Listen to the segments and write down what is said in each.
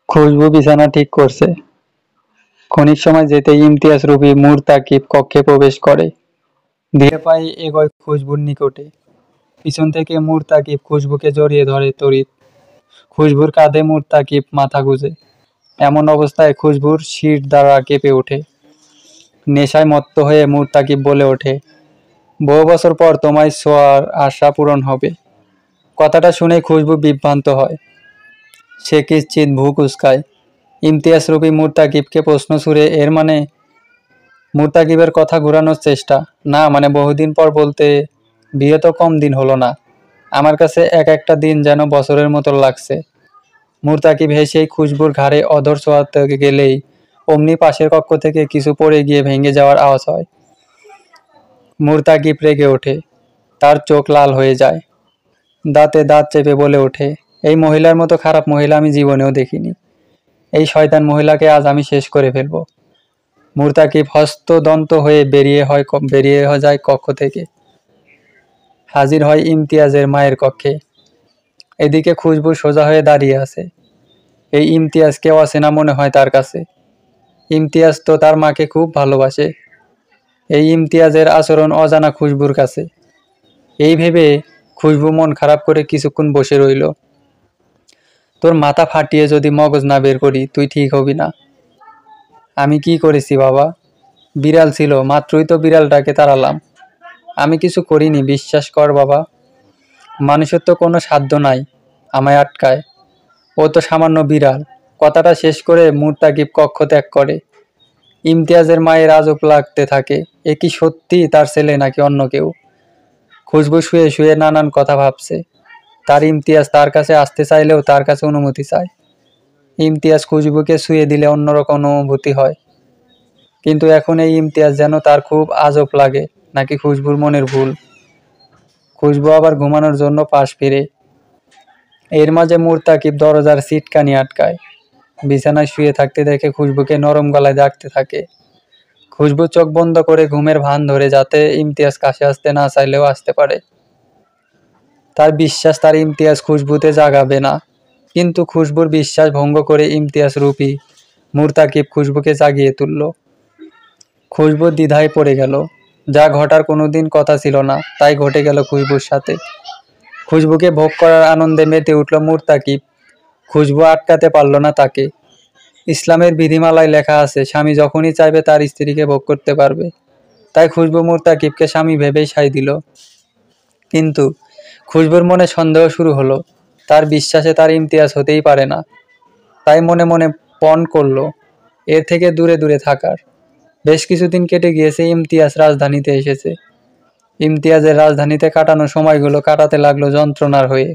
খুশবু বিছানা ঠিক করছে। খানিক সময় যেতেই ইমতিয়াজ রুবি মুরতাকিব কক্ষে প্রবেশ করে। ধীরে পায়ে এগোয় খুশবুর নিকটে। পিছন থেকে মুরতাকিব খুশবুকে জড়িয়ে ধরে তড়িৎ। খুশবুর কাঁধে মুরতাকিব মাথা গুঁজে। এমন অবস্থায় খুশবুর শির দ্বারা কেঁপে ওঠে। নেশায় মত্ত হয়ে মুরতাকিব বলে ওঠে, বহু বছর পর তোমায় ছোঁয়ার আশা পূরণ হবে। কথাটা শুনে খুশবু বিভ্রান্ত হয়। সে কিঞ্চিৎ ভ্রু কুঁচকায়। ইমতিয়াজ রুবি মুরতাকিবকে প্রশ্ন ছুড়ে, এর মানে? মুরতাকিবের কথা ঘুরানোর চেষ্টা, না মানে বহুদিন পর বলতে বিয়ে তো কম দিন হলো না। আমার কাছে এক একটা দিন যেন বছরের মতো লাগছে। মুরতাকিব হেসেই খুশবুর ঘাড়ে অধর ছোঁয়াতে গেলেই অমনি পাশের কক্ষ থেকে কিছু পড়ে গিয়ে ভেঙে যাওয়ার আওয়াজ হয়। মুরতাকিব রেগে ওঠে। তার চোখ লাল হয়ে যায়। দাঁতে দাঁত চেপে বলে ওঠে, এই মহিলার মতো খারাপ মহিলা আমি জীবনেও দেখিনি। এই শয়তান মহিলাকে আজ আমি শেষ করে ফেলবো। মুরতাকিব হস্তদন্ত হয়ে বেরিয়ে যায় কক্ষ থেকে। হাজির হয় ইমতিয়াজের মায়ের কক্ষে। এদিকে খুশবু সোজা হয়ে দাঁড়িয়ে আছে। এই ইমতিয়াজ কেউ অচেনা মনে হয় তার কাছে। ইমতিয়াজ তো তার মাকে খুব ভালোবাসে। এই ইমতিয়াজের আচরণ অজানা খুশবুর কাছে। এই ভেবে খুশবু মন খারাপ করে কিছুক্ষণ বসে রইল। তোর মাথা ফাটিয়ে যদি মগজ না বের করি তুই ঠিক হবি না। আমি কি করেছি বাবা? বিড়াল ছিল, মাত্রই তো বিড়ালটাকে তাড়ালাম। আমি কিছু করিনি, বিশ্বাস কর বাবা। মানুষের তো কোনো সাধ্য নাই আমায় আটকায়। ও তো সামান্য বিড়াল। কথাটা শেষ করে মুরতাকিব কক্ষ ত্যাগ করে। ইমতিয়াজের মায়ের আজব লাগতে থাকে। এ কি সত্যি তার ছেলে নাকি অন্য কেউ? খুশবু শুয়ে শুয়ে নানান কথা ভাবছে। তার ইমতিয়াজ তার কাছে আসতে চাইলেও তার কাছে অনুমতি চায়। ইমতিয়াজ খুশবুকে শুয়ে দিলে অন্যরকম অনুভূতি হয়। কিন্তু এখন এই ইমতিয়াজ যেন তার খুব আজব লাগে, নাকি খুশবুর মনের ভুল। খুশবু আবার ঘুমানোর জন্য পাশ ফিরে। এর মাঝে মুরতাকিব দরজার সিটকানি আটকায়। বিছানায় শুয়ে থাকতে দেখে খুশবুকে নরম গলায় ডাকতে থাকে। খুশবু চোখ বন্ধ করে ঘুমের ভান ধরে, যাতে ইমতিয়াজ কাছে আসতে না চাইলেও আসতে পারে। তার বিশ্বাস তার ইমতিয়াজ খুশবুতে জাগাবে না। কিন্তু খুশবুর বিশ্বাস ভঙ্গ করে ইমতিয়াজ রূপী মুরতাকিব খুশবুকে জাগিয়ে তুলল। খুশবু দ্বিধায় পড়ে গেল। যা ঘটার কোনোদিন কথা ছিল না, তাই ঘটে গেল খুশবুর সাথে। খুশবুকে ভোগ করার আনন্দে মেতে উঠল মুরতাকিব। খুশবু আটকাতে পারল না তাকে। ইসলামের বিধিমালায় লেখা আছে, স্বামী যখনই চাইবে তার স্ত্রীকে ভোগ করতে পারবে। তাই খুশবু মুরতাকিবকে স্বামী ভেবেই সায় দিল। কিন্তু খুশবুর মনে সন্দেহ শুরু হলো। তার বিশ্বাসে তার ইমতিয়াজ হতেই পারে না। তাই মনে মনে পণ করল এর থেকে দূরে দূরে থাকার। বেশ কিছুদিন কেটে গিয়েছে। ইমতিয়াজ রাজধানীতে এসেছে। ইমতিয়াজের রাজধানীতে কাটানো সময়গুলো কাটাতে লাগলো যন্ত্রণার হয়ে।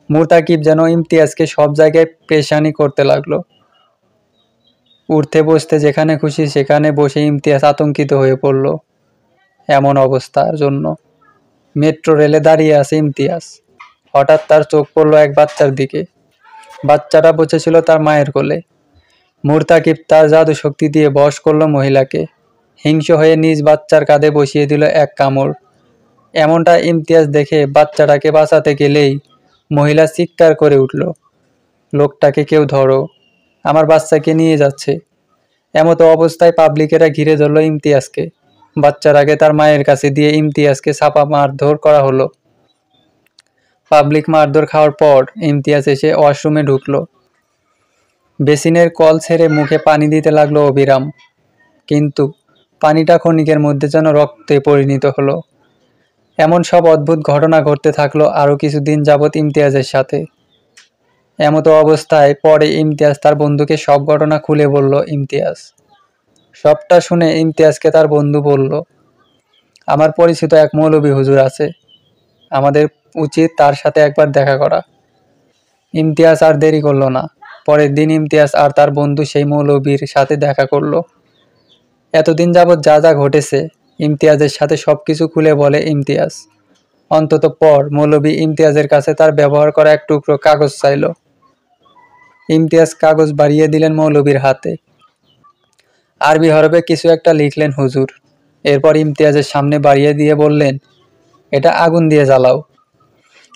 মুরতাকিব যেন ইমতিয়াজকে সব জায়গায় পেরেশানি করতে লাগলো। উঠতে বসতে যেখানে খুশি সেখানে বসে ইমতিয়াজ আতঙ্কিত হয়ে পড়ল এমন অবস্থার জন্য। মেট্রো রেলে দাঁড়িয়ে আছে ইমতিয়াজ। হঠাৎ তার চোখ পড়ল এক বাচ্চার দিকে। বাচ্চাটা বসেছিল তার মায়ের কোলে। মুরতাকিব তার জাদু শক্তি দিয়ে বশ করল মহিলাকে। হিংস্র হয়ে নিজ বাচ্চার কাঁধে বসিয়ে দিল এক কামড়। এমনটা ইমতিয়াজ দেখে বাচ্চাটাকে বাঁচাতে গেলেই মহিলা চিৎকার করে উঠল, লোকটাকে কেউ ধরো, আমার বাচ্চাকে নিয়ে যাচ্ছে। এমতো অবস্থায় পাবলিকেরা ঘিরে ধরল ইমতিয়াজকে। বাচ্চাটাকে তার মায়ের কাছে দিয়ে ইমতিয়াজকে চাপা মারধর করা হলো। পাবলিক মারধর খাওয়ার পর ইমতিয়াজ এসে ওয়াশরুমে ঢুকলো। বেসিনের কল ছেড়ে মুখে পানি দিতে লাগলো অবিরাম। কিন্তু পানিটা ক্ষণিকের মধ্যে যেন রক্তে পরিণত হলো। এমন সব অদ্ভুত ঘটনা ঘটতে থাকলো আরও কিছুদিন যাবৎ ইমতিয়াজের সাথে। এমতো অবস্থায় পরে ইমতিয়াজ তার বন্ধুকে সব ঘটনা খুলে বলল। ইমতিয়াজ সবটা শুনে ইমতিয়াজকে তার বন্ধু বলল, আমার পরিচিত এক মৌলভী হুজুর আছে, আমাদের উচিত তার সাথে একবার দেখা করা। ইমতিয়াজ আর দেরি করলো না। পরের দিন ইমতিয়াজ আর তার বন্ধু সেই মৌলভীর সাথে দেখা করলো। এতদিন যাবৎ যা যা ঘটেছে ইমতিয়াজের সাথে সবকিছু খুলে বলে ইমতিয়াজ। অন্তত পর মৌলভী ইমতিয়াজের কাছে তার ব্যবহার করা এক টুকরো কাগজ চাইল। ইমতিয়াজ কাগজ বাড়িয়ে দিলেন মৌলভীর হাতে। আরবি হরফে কিছু একটা লিখলেন হুজুর। এরপর ইমতিয়াজের সামনে বাড়িয়ে দিয়ে বললেন, এটা আগুন দিয়ে জ্বালাও।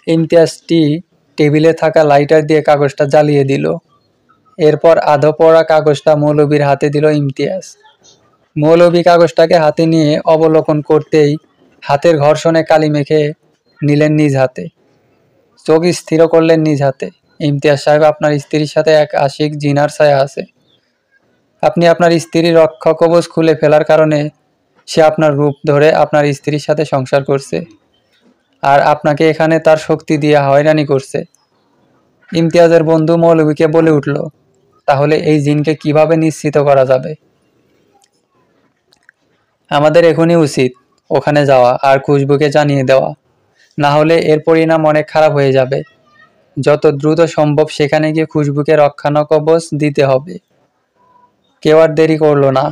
ইমতিয়াজটি টেবিলে থাকা লাইটার দিয়ে কাগজটা জ্বালিয়ে দিল। এরপর আধো পড়া কাগজটা মৌলভীর হাতে দিল ইমতিয়াজ। মৌলভী কাগজটাকে হাতে নিয়ে অবলোকন করতেই হাতের ঘর্ষণে কালি মেখে নিলেন নিজ হাতে। চোখ স্থির করলেন নিজ হাতে। ইমতিয়াজ সাহেব, আপনার স্ত্রীর সাথে এক আশিক জিনার ছায়া আছে। আপনি আপনার স্ত্রীর রক্ষা কবচ খুলে ফেলার কারণে সে আপনার রূপ ধরে আপনার স্ত্রীর সাথে সংসার করছে, আর আপনাকে এখানে তার শক্তি দিয়ে হয়রানি করছে। ইমতিয়াজের বন্ধু মৌলভীকে বলে উঠল, তাহলে এই জিনকে কিভাবে নিশ্চিত করা যাবে? আমাদের এখনই উচিত ওখানে যাওয়া আর খুশবুকে জানিয়ে দেওয়া, না হলে এর পরিণাম অনেক খারাপ হয়ে যাবে। যত দ্রুত সম্ভব সেখানে গিয়ে খুশবুকে রক্ষা কবচ দিতে হবে। কেউ আর দেরি করলো না।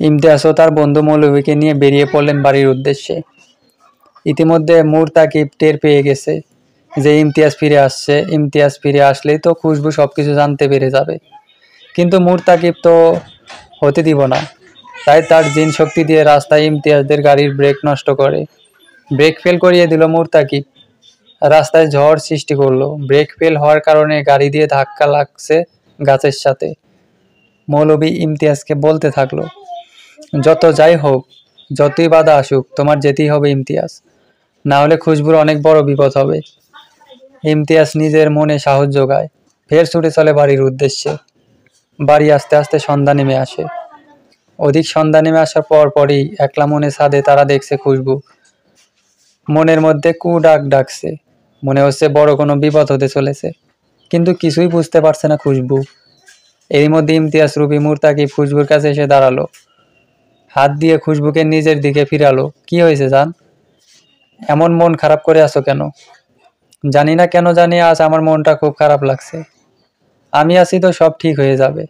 ইমতিয়াজ ও তার বন্ধু মৌলভীকে নিয়ে বেরিয়ে পড়লেন বাড়ির উদ্দেশ্যে। ইতিমধ্যে মুরতাকিব টের পেয়ে গেছে যে ইমতিয়াজ ফিরে আসছে। ইমতিয়াজ ফিরে আসলেই তো খুশবু সবকিছু জানতে পেরে যাবে, কিন্তু মুরতাকিব তো হতে দিব না। তাই তার জিন শক্তি দিয়ে রাস্তায় ইমতিয়াজদের গাড়ির ব্রেক নষ্ট করে। ব্রেক ফেল করিয়ে দিল মুরতাকিব। রাস্তায় ঝড় সৃষ্টি করলো। ব্রেক ফেল হওয়ার কারণে গাড়ি দিয়ে ধাক্কা লাগছে গাছের সাথে। মৌলভী ইমতিয়াজকে বলতে থাকলো, যত যাই হোক, যতই বাধা আসুক, তোমার যেতেই হবে ইমতিয়াজ, না হলে খুশবুর অনেক বড় বিপদ হবে। ইমতিয়াজ নিজের মনে সাহস যোগায়, ফের ছুটে চলে বাড়ির উদ্দেশ্যে। বাড়ি আস্তে আস্তে সন্ধ্যা নেমে আসে। অধিক সন্ধ্যা নেমে আসার পরই একলা মনে ছাদে তারা দেখছে খুশবু। মনের মধ্যে কু ডাক ডাকছে, মনে হচ্ছে বড় কোনো বিপদ হতে চলেছে, কিন্তু কিছুই বুঝতে পারছে না খুশবু। এরই মধ্যে ইমতিয়াজ, রুবি, মুরতাকিব খুশবুর কাছে এসে দাঁড়ালো। হাত দিয়ে খুশবুকে নিজের দিকে ফিরালো। কি হয়েছে জান? এমন মন খারাপ করে আছো কেন? জানি না কেন জানি আজ আমার মনটা খুব খারাপ লাগছে। আমি আছি তো, সব ঠিক হয়ে যাবে।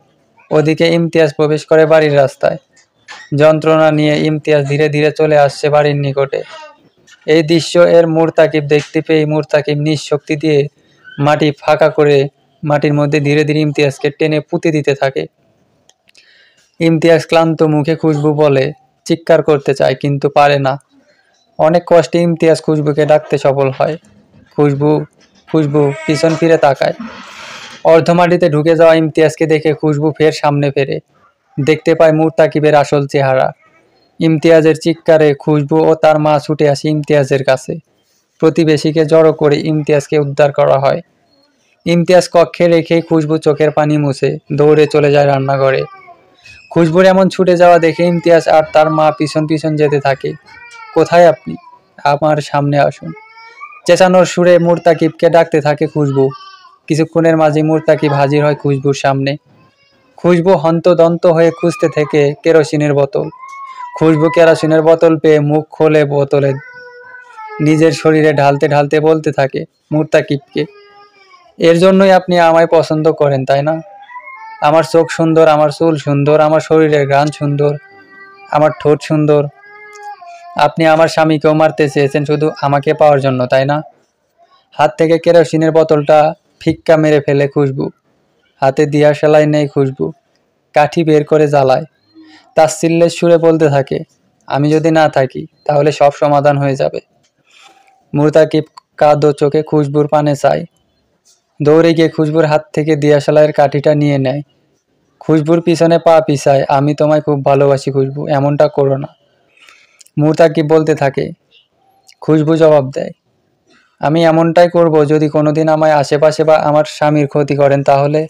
ওদিকে ইমতিয়াজ প্রবেশ করে বাড়ির রাস্তায়। যন্ত্রণা নিয়ে ইমতিয়াজ ধীরে ধীরে চলে আসছে বাড়ির নিকটে। এই দৃশ্য এর মুরতাকিব দেখতে পেয়ে মুরতাকিব নিজ শক্তি দিয়ে মাটি ফাঁকা করে মাটির মধ্যে ধীরে ধীরে ইমতিয়াজকে টেনে পুঁতে দিতে থাকে। ইমতিয়াজ ক্লান্ত মুখে খুশবু বলে চিৎকার করতে চায়, কিন্তু পারে না। অনেক কষ্টে ইমতিয়াজ খুশবুকে ডাকতে সফল হয়। খুশবু, খুশবু পিছন ফিরে তাকায়। অর্ধমাটিতে ঢুকে যাওয়া ইমতিয়াজকে দেখে খুশবু ফের সামনে ফেরে। দেখতে পায় মুরতাকিবের আসল চেহারা। ইমতিয়াজের চিৎকারে খুশবু ও তার মা ছুটে আসে ইমতিয়াজের কাছে। প্রতিবেশীকে জড়ো করে ইমতিয়াজকে উদ্ধার করা হয়। ইমতিয়াজ কক্ষে রেখে খুশবু চোখের পানি মুছে দৌড়ে চলে যায় রান্নাঘরে। খুশবুর এমন ছুটে যাওয়া দেখে ইমতিয়াজ আর তার মা পিছন পিছন যেতে থাকে। কোথায় আপনি? আমার সামনে আসুন। চেঁচানোর সুরে মুরতাকিবকে ডাকতে থাকে খুশবু। কিছুক্ষণের মাঝে মুরতাকিব হাজির হয় খুশবুর সামনে। খুশবু হন্তদন্ত হয়ে খুঁজতে থেকে কেরোসিনের বোতল। খুশবু কেরোসিনের বোতল পেয়ে মুখ খোলে বোতলে নিজের শরীরে ঢালতে ঢালতে বলতে থাকে মুরতাকিবকে, এর জন্যই আপনি আমায় পছন্দ করেন, তাই না? আমার চোখ সুন্দর, আমার চুল সুন্দর, আমার শরীরের ঘ্রাণ সুন্দর, আমার ঠোঁট সুন্দর। আপনি আমার স্বামীকেও মারতে চেয়েছেন শুধু আমাকে পাওয়ার জন্য, তাই না? হাত থেকে কেরোসিনের বোতলটা ফিক্কা মেরে ফেলে খুশবু। হাতে দিয়ার সেলাই নেই খুশবু। কাঠি বের করে জ্বালায়। তাচ্ছিল্যের সুরে বলতে থাকে, আমি যদি না থাকি তাহলে সব সমাধান হয়ে যাবে। মুরতাকিব কাঁদো চোখে খুশবুর পানে চায়। দৌড়ে গিয়ে খুশবুর হাত থেকে দিয়াশালাইয়ের কাঠিটা নিয়ে নেয়। খুশবুর পিছনে পা পিছায়, আমি তোমায় খুব ভালোবাসি খুশবু, এমনটা করো না। মুরতাকিব বলতে থাকে। খুশবু জবাব দেয়, আমি এমনটাই করব যদি কোনোদিন আমায় আশেপাশে বা আমার স্বামীর ক্ষতি করেন, তাহলে?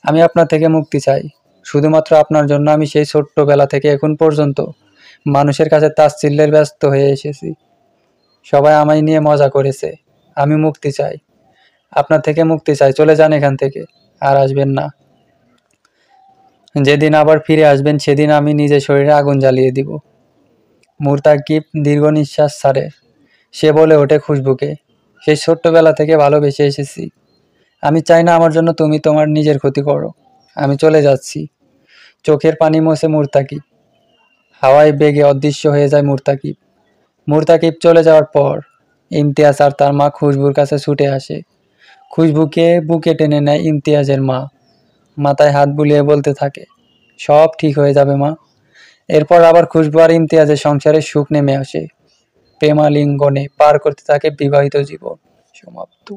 আমি আপনার থেকে মুক্তি চাই। শুধুমাত্র আপনার জন্য আমি সেই ছোট্টবেলা থেকে এখন পর্যন্ত মানুষের কাছে তাচ্ছিল্যের ব্যস্ত হয়ে এসেছি। সবাই আমায় নিয়ে মজা করেছে। আমি মুক্তি চাই, আপনার থেকে মুক্তি চাই। চলে যান এখান থেকে, আর আসবেন না। যেদিন আবার ফিরে আসবেন সেদিন আমি নিজের শরীরে আগুন জ্বালিয়ে দিব। মুরতাকিব দীর্ঘ নিঃশ্বাস ছাড়ে। সে বলে ওঠে খুশবুকে, সেই ছোট্টবেলা থেকে ভালোবেসে এসেছি। আমি চাই না আমার জন্য তুমি তোমার নিজের ক্ষতি করো। আমি চলে যাচ্ছি। চোখের পানি মোছে মুরতাকিব। হাওয়ায় বেগে অদৃশ্য হয়ে যায় মুরতাকিব। মুরতাকিব চলে যাওয়ার পর ইমতিয়াজ আর তার মা খুশবুর কাছে ছুটে আসে। খুশবুকে বুকে টেনে নেয় ইমতিয়াজের মা। মাথায় হাত বুলিয়ে বলতে থাকে, সব ঠিক হয়ে যাবে মা। এরপর আবার খুশবু আর ইমতিয়াজের সংসারে সুখ নেমে আসে। প্রেমালিঙ্গনে পার করতে থাকে বিবাহিত জীবন। সমাপ্ত।